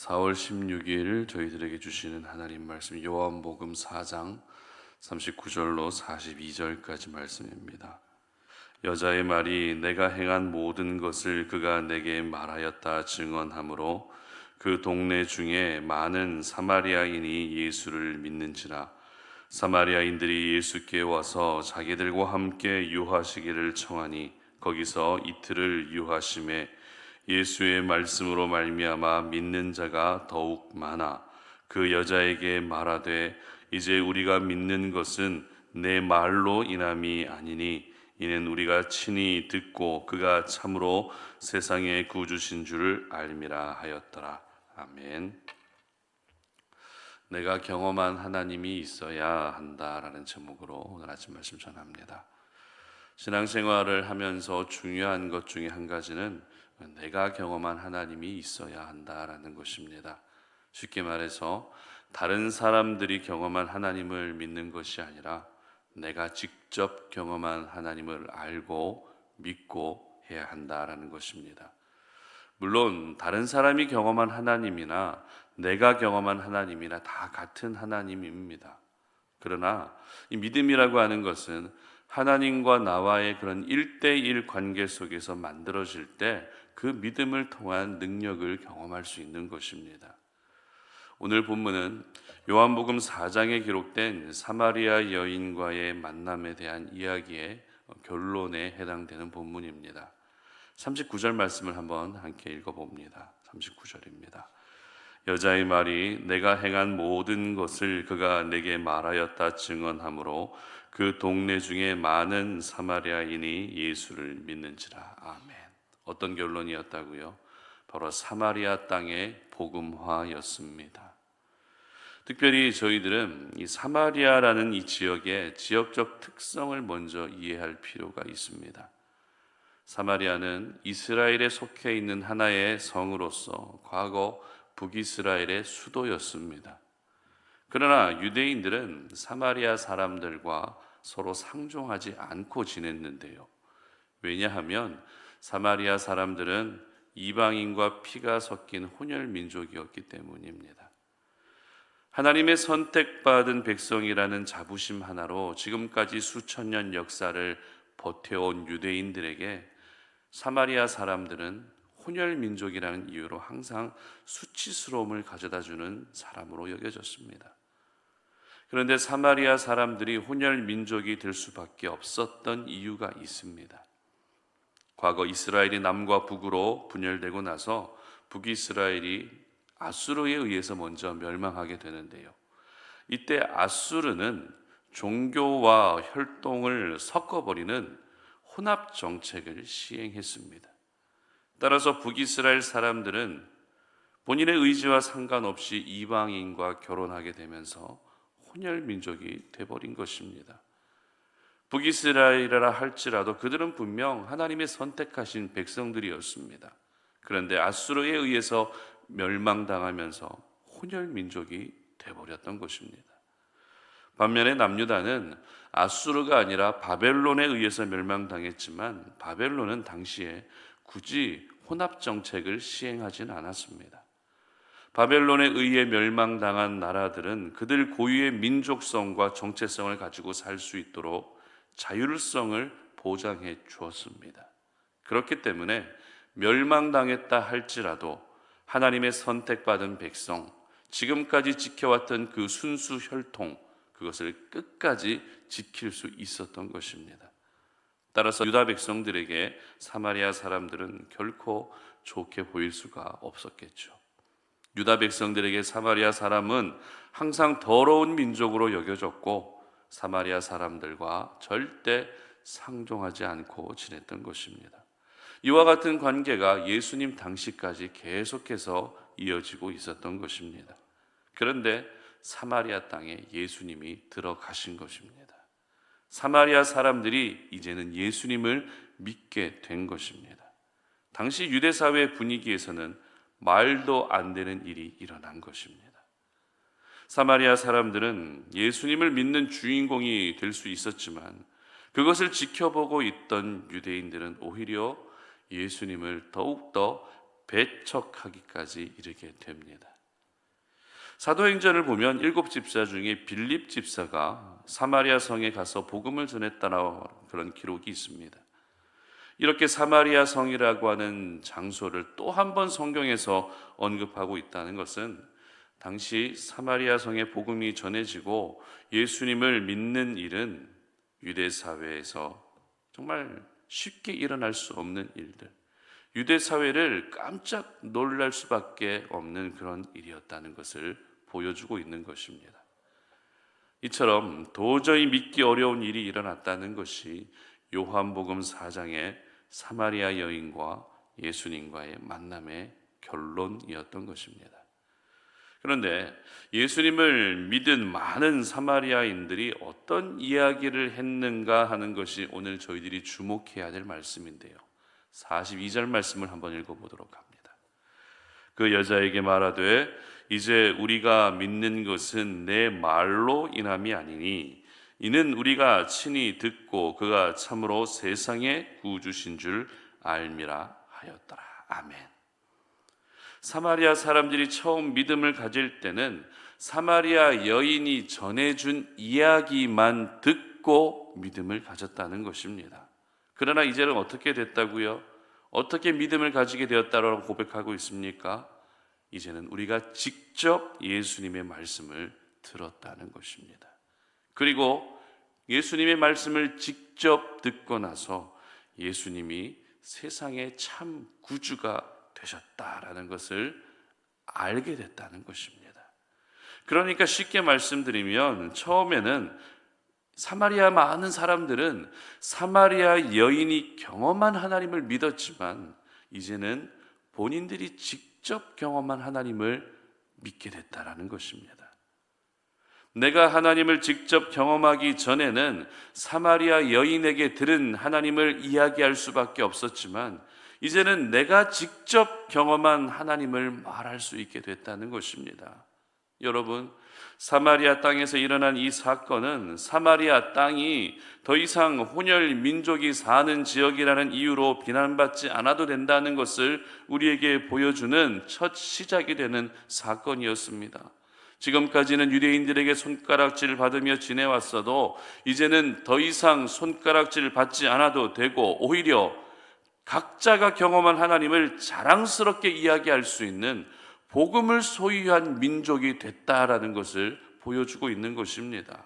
4월 16일 저희들에게 주시는 하나님 말씀 요한복음 4장 39절로 42절까지 말씀입니다. 여자의 말이 내가 행한 모든 것을 그가 내게 말하였다 증언하므로 그 동네 중에 많은 사마리아인이 예수를 믿는지라. 사마리아인들이 예수께 와서 자기들과 함께 유하시기를 청하니 거기서 이틀을 유하심에 예수의 말씀으로 말미암아 믿는 자가 더욱 많아 그 여자에게 말하되 이제 우리가 믿는 것은 내 말로 인함이 아니니 이는 우리가 친히 듣고 그가 참으로 세상의 구주신 줄을 알미라 하였더라. 아멘. 내가 경험한 하나님이 있어야 한다라는 제목으로 오늘 아침 말씀 전합니다. 신앙생활을 하면서 중요한 것 중에 한 가지는 내가 경험한 하나님이 있어야 한다라는 것입니다. 쉽게 말해서 다른 사람들이 경험한 하나님을 믿는 것이 아니라 내가 직접 경험한 하나님을 알고 믿고 해야 한다라는 것입니다. 물론 다른 사람이 경험한 하나님이나 내가 경험한 하나님이나 다 같은 하나님입니다. 그러나 이 믿음이라고 하는 것은 하나님과 나와의 그런 1대1 관계 속에서 만들어질 때 그 믿음을 통한 능력을 경험할 수 있는 것입니다. 오늘 본문은 요한복음 4장에 기록된 사마리아 여인과의 만남에 대한 이야기의 결론에 해당되는 본문입니다. 39절 말씀을 한번 함께 읽어봅니다. 39절입니다. 여자의 말이 내가 행한 모든 것을 그가 내게 말하였다 증언하므로 그 동네 중에 많은 사마리아인이 예수를 믿는지라. 아멘. 어떤 결론이었다고요? 바로 사마리아 땅의 복음화였습니다. 특별히 저희들은 이 사마리아라는 이 지역의 지역적 특성을 먼저 이해할 필요가 있습니다. 사마리아는 이스라엘에 속해 있는 하나의 성으로서 과거 북이스라엘의 수도였습니다. 그러나 유대인들은 사마리아 사람들과 서로 상종하지 않고 지냈는데요. 왜냐하면 사마리아 사람들은 이방인과 피가 섞인 혼혈 민족이었기 때문입니다. 하나님의 선택받은 백성이라는 자부심 하나로 지금까지 수천 년 역사를 버텨온 유대인들에게 사마리아 사람들은 혼혈 민족이라는 이유로 항상 수치스러움을 가져다주는 사람으로 여겨졌습니다. 그런데 사마리아 사람들이 혼혈 민족이 될 수밖에 없었던 이유가 있습니다. 과거 이스라엘이 남과 북으로 분열되고 나서 북이스라엘이 아수르에 의해서 먼저 멸망하게 되는데요. 이때 아수르는 종교와 혈통을 섞어버리는 혼합 정책을 시행했습니다. 따라서 북이스라엘 사람들은 본인의 의지와 상관없이 이방인과 결혼하게 되면서 혼혈 민족이 되어버린 것입니다. 북이스라엘이라 할지라도 그들은 분명 하나님의 선택하신 백성들이었습니다. 그런데 아수르에 의해서 멸망당하면서 혼혈 민족이 되어버렸던 것입니다. 반면에 남유다는 아수르가 아니라 바벨론에 의해서 멸망당했지만 바벨론은 당시에 굳이 혼합 정책을 시행하진 않았습니다. 바벨론에 의해 멸망당한 나라들은 그들 고유의 민족성과 정체성을 가지고 살 수 있도록 자율성을 보장해 주었습니다. 그렇기 때문에 멸망당했다 할지라도 하나님의 선택받은 백성, 지금까지 지켜왔던 그 순수 혈통, 그것을 끝까지 지킬 수 있었던 것입니다. 따라서 유다 백성들에게 사마리아 사람들은 결코 좋게 보일 수가 없었겠죠. 유다 백성들에게 사마리아 사람은 항상 더러운 민족으로 여겨졌고 사마리아 사람들과 절대 상종하지 않고 지냈던 것입니다. 이와 같은 관계가 예수님 당시까지 계속해서 이어지고 있었던 것입니다. 그런데 사마리아 땅에 예수님이 들어가신 것입니다. 사마리아 사람들이 이제는 예수님을 믿게 된 것입니다. 당시 유대 사회 분위기에서는 말도 안 되는 일이 일어난 것입니다. 사마리아 사람들은 예수님을 믿는 주인공이 될 수 있었지만 그것을 지켜보고 있던 유대인들은 오히려 예수님을 더욱더 배척하기까지 이르게 됩니다. 사도행전을 보면 7집사 중에 빌립 집사가 사마리아 성에 가서 복음을 전했다는 그런 기록이 있습니다. 이렇게 사마리아 성이라고 하는 장소를 또 한 번 성경에서 언급하고 있다는 것은 당시 사마리아 성에 복음이 전해지고 예수님을 믿는 일은 유대 사회에서 정말 쉽게 일어날 수 없는 일들, 유대 사회를 깜짝 놀랄 수밖에 없는 그런 일이었다는 것을 보여주고 있는 것입니다. 이처럼 도저히 믿기 어려운 일이 일어났다는 것이 요한복음 4장의 사마리아 여인과 예수님과의 만남의 결론이었던 것입니다. 그런데 예수님을 믿은 많은 사마리아인들이 어떤 이야기를 했는가 하는 것이 오늘 저희들이 주목해야 될 말씀인데요. 42절 말씀을 한번 읽어보도록 합니다. 그 여자에게 말하되 이제 우리가 믿는 것은 내 말로 인함이 아니니 이는 우리가 친히 듣고 그가 참으로 세상의 구주신 줄 알미라 하였더라. 아멘. 사마리아 사람들이 처음 믿음을 가질 때는 사마리아 여인이 전해준 이야기만 듣고 믿음을 가졌다는 것입니다. 그러나 이제는 어떻게 됐다고요? 어떻게 믿음을 가지게 되었다고 고백하고 있습니까? 이제는 우리가 직접 예수님의 말씀을 들었다는 것입니다. 그리고 예수님의 말씀을 직접 듣고 나서 예수님이 세상의 참 구주가 되셨다라는 것을 알게 됐다는 것입니다. 그러니까 쉽게 말씀드리면 처음에는 사마리아 많은 사람들은 사마리아 여인이 경험한 하나님을 믿었지만 이제는 본인들이 직접 경험한 하나님을 믿게 됐다라는 것입니다. 내가 하나님을 직접 경험하기 전에는 사마리아 여인에게 들은 하나님을 이야기할 수밖에 없었지만 이제는 내가 직접 경험한 하나님을 말할 수 있게 됐다는 것입니다. 여러분, 사마리아 땅에서 일어난 이 사건은 사마리아 땅이 더 이상 혼혈 민족이 사는 지역이라는 이유로 비난받지 않아도 된다는 것을 우리에게 보여주는 첫 시작이 되는 사건이었습니다. 지금까지는 유대인들에게 손가락질 받으며 지내왔어도 이제는 더 이상 손가락질 받지 않아도 되고 오히려 각자가 경험한 하나님을 자랑스럽게 이야기할 수 있는 복음을 소유한 민족이 됐다라는 것을 보여주고 있는 것입니다.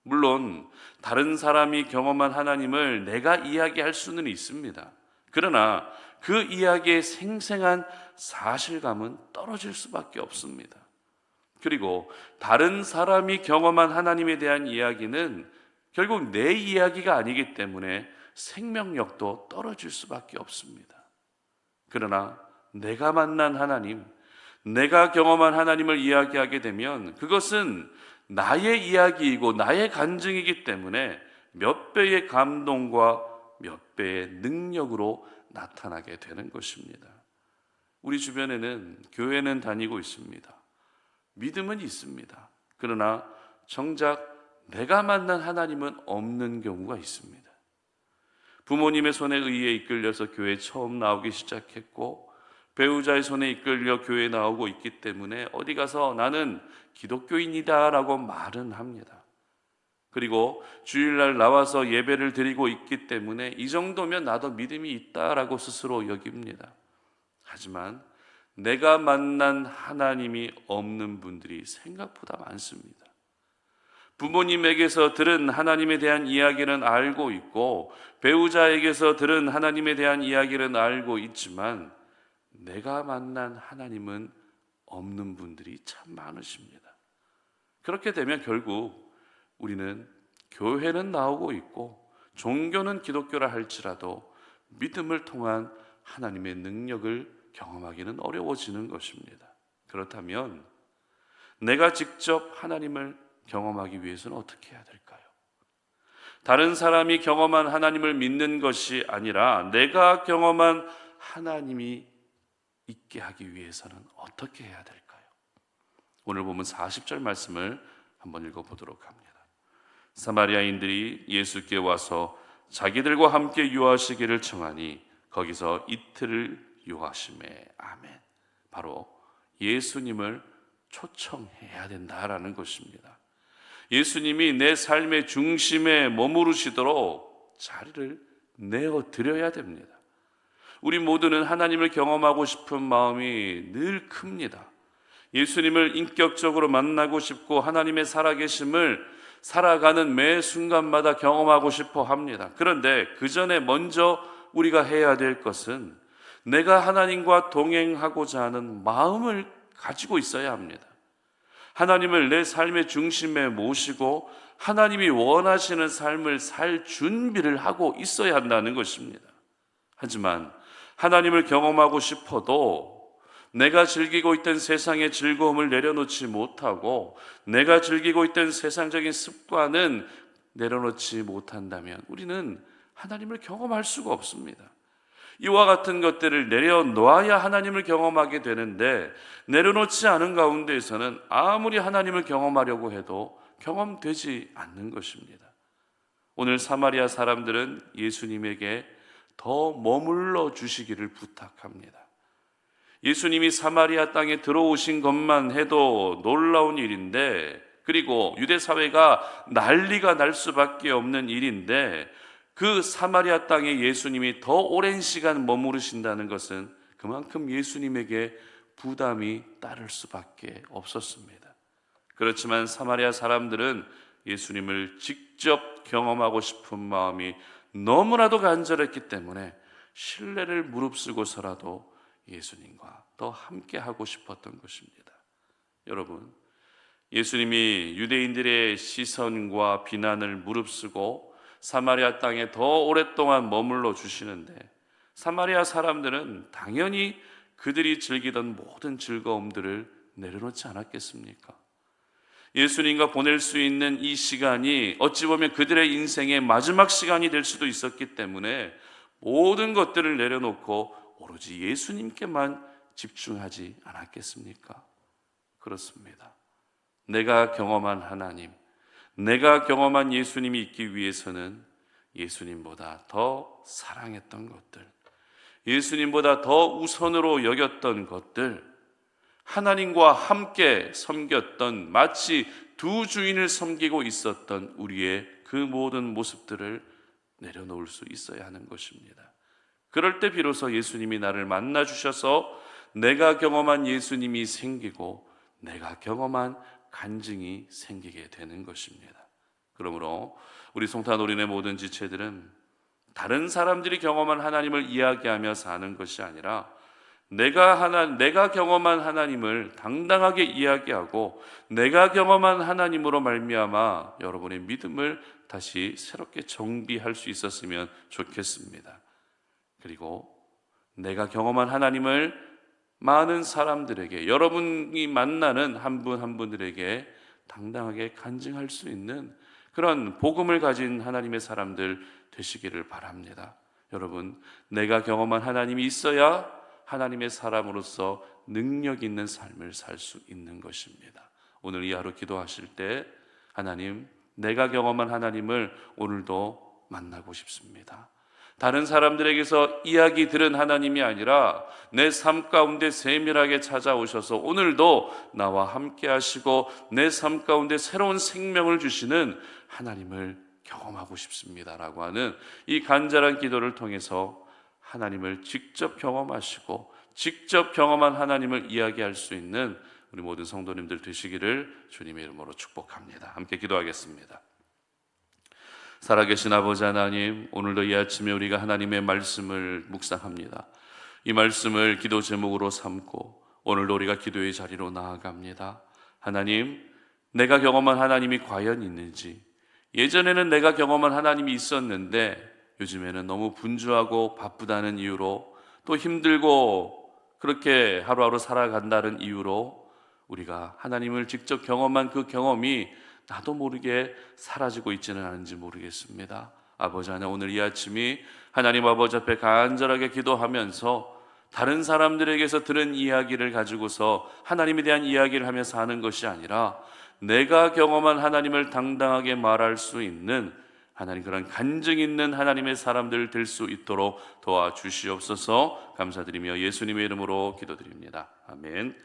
물론 다른 사람이 경험한 하나님을 내가 이야기할 수는 있습니다. 그러나 그 이야기의 생생한 사실감은 떨어질 수밖에 없습니다. 그리고 다른 사람이 경험한 하나님에 대한 이야기는 결국 내 이야기가 아니기 때문에 생명력도 떨어질 수밖에 없습니다. 그러나 내가 만난 하나님, 내가 경험한 하나님을 이야기하게 되면 그것은 나의 이야기이고 나의 간증이기 때문에 몇 배의 감동과 몇 배의 능력으로 나타나게 되는 것입니다. 우리 주변에는 교회는 다니고 있습니다. 믿음은 있습니다. 그러나 정작 내가 만난 하나님은 없는 경우가 있습니다. 부모님의 손에 의해 이끌려서 교회에 처음 나오기 시작했고 배우자의 손에 이끌려 교회에 나오고 있기 때문에 어디 가서 나는 기독교인이다 라고 말은 합니다. 그리고 주일날 나와서 예배를 드리고 있기 때문에 이 정도면 나도 믿음이 있다라고 스스로 여깁니다. 하지만 내가 만난 하나님이 없는 분들이 생각보다 많습니다. 부모님에게서 들은 하나님에 대한 이야기는 알고 있고 배우자에게서 들은 하나님에 대한 이야기는 알고 있지만 내가 만난 하나님은 없는 분들이 참 많으십니다. 그렇게 되면 결국 우리는 교회는 나오고 있고 종교는 기독교라 할지라도 믿음을 통한 하나님의 능력을 경험하기는 어려워지는 것입니다. 그렇다면 내가 직접 하나님을 경험하기 위해서는 어떻게 해야 될까요? 다른 사람이 경험한 하나님을 믿는 것이 아니라 내가 경험한 하나님이 있게 하기 위해서는 어떻게 해야 될까요? 오늘 보면 40절 말씀을 한번 읽어보도록 합니다. 사마리아인들이 예수께 와서 자기들과 함께 유하시기를 청하니 거기서 이틀을 요하심에 아멘. 바로 예수님을 초청해야 된다라는 것입니다. 예수님이 내 삶의 중심에 머무르시도록 자리를 내어드려야 됩니다. 우리 모두는 하나님을 경험하고 싶은 마음이 늘 큽니다. 예수님을 인격적으로 만나고 싶고 하나님의 살아계심을 살아가는 매 순간마다 경험하고 싶어 합니다. 그런데 그 전에 먼저 우리가 해야 될 것은 내가 하나님과 동행하고자 하는 마음을 가지고 있어야 합니다. 하나님을 내 삶의 중심에 모시고 하나님이 원하시는 삶을 살 준비를 하고 있어야 한다는 것입니다. 하지만 하나님을 경험하고 싶어도 내가 즐기고 있던 세상의 즐거움을 내려놓지 못하고 내가 즐기고 있던 세상적인 습관은 내려놓지 못한다면 우리는 하나님을 경험할 수가 없습니다. 이와 같은 것들을 내려놓아야 하나님을 경험하게 되는데 내려놓지 않은 가운데에서는 아무리 하나님을 경험하려고 해도 경험되지 않는 것입니다. 오늘 사마리아 사람들은 예수님에게 더 머물러 주시기를 부탁합니다. 예수님이 사마리아 땅에 들어오신 것만 해도 놀라운 일인데, 그리고 유대 사회가 난리가 날 수밖에 없는 일인데 그 사마리아 땅에 예수님이 더 오랜 시간 머무르신다는 것은 그만큼 예수님에게 부담이 따를 수밖에 없었습니다. 그렇지만 사마리아 사람들은 예수님을 직접 경험하고 싶은 마음이 너무나도 간절했기 때문에 신뢰를 무릅쓰고서라도 예수님과 더 함께 하고 싶었던 것입니다. 여러분, 예수님이 유대인들의 시선과 비난을 무릅쓰고 사마리아 땅에 더 오랫동안 머물러 주시는데 사마리아 사람들은 당연히 그들이 즐기던 모든 즐거움들을 내려놓지 않았겠습니까? 예수님과 보낼 수 있는 이 시간이 어찌 보면 그들의 인생의 마지막 시간이 될 수도 있었기 때문에 모든 것들을 내려놓고 오로지 예수님께만 집중하지 않았겠습니까? 그렇습니다. 내가 경험한 하나님, 내가 경험한 예수님이 있기 위해서는 예수님보다 더 사랑했던 것들, 예수님보다 더 우선으로 여겼던 것들, 하나님과 함께 섬겼던, 마치 두 주인을 섬기고 있었던 우리의 그 모든 모습들을 내려놓을 수 있어야 하는 것입니다. 그럴 때 비로소 예수님이 나를 만나 주셔서 내가 경험한 예수님이 생기고 내가 경험한 간증이 생기게 되는 것입니다. 그러므로 우리 송탄오린의 모든 지체들은 다른 사람들이 경험한 하나님을 이야기하며 사는 것이 아니라 내가 경험한 하나님을 당당하게 이야기하고 내가 경험한 하나님으로 말미암아 여러분의 믿음을 다시 새롭게 정비할 수 있었으면 좋겠습니다. 그리고 내가 경험한 하나님을 많은 사람들에게, 여러분이 만나는 한 분 한 분들에게 당당하게 간증할 수 있는 그런 복음을 가진 하나님의 사람들 되시기를 바랍니다. 여러분, 내가 경험한 하나님이 있어야 하나님의 사람으로서 능력 있는 삶을 살 수 있는 것입니다. 오늘 이 하루 기도하실 때 하나님, 내가 경험한 하나님을 오늘도 만나고 싶습니다. 다른 사람들에게서 이야기 들은 하나님이 아니라 내 삶 가운데 세밀하게 찾아오셔서 오늘도 나와 함께 하시고 내 삶 가운데 새로운 생명을 주시는 하나님을 경험하고 싶습니다라고 하는 이 간절한 기도를 통해서 하나님을 직접 경험하시고 직접 경험한 하나님을 이야기할 수 있는 우리 모든 성도님들 되시기를 주님의 이름으로 축복합니다. 함께 기도하겠습니다. 살아계신 아버지 하나님, 오늘도 이 아침에 우리가 하나님의 말씀을 묵상합니다. 이 말씀을 기도 제목으로 삼고 오늘도 우리가 기도의 자리로 나아갑니다. 하나님, 내가 경험한 하나님이 과연 있는지, 예전에는 내가 경험한 하나님이 있었는데 요즘에는 너무 분주하고 바쁘다는 이유로, 또 힘들고 그렇게 하루하루 살아간다는 이유로 우리가 하나님을 직접 경험한 그 경험이 나도 모르게 사라지고 있지는 않은지 모르겠습니다. 아버지 하나님, 오늘 이 아침이 하나님 아버지 앞에 간절하게 기도하면서 다른 사람들에게서 들은 이야기를 가지고서 하나님에 대한 이야기를 하면서 하는 것이 아니라 내가 경험한 하나님을 당당하게 말할 수 있는 하나님, 그런 간증 있는 하나님의 사람들 될 수 있도록 도와주시옵소서. 감사드리며 예수님의 이름으로 기도드립니다. 아멘.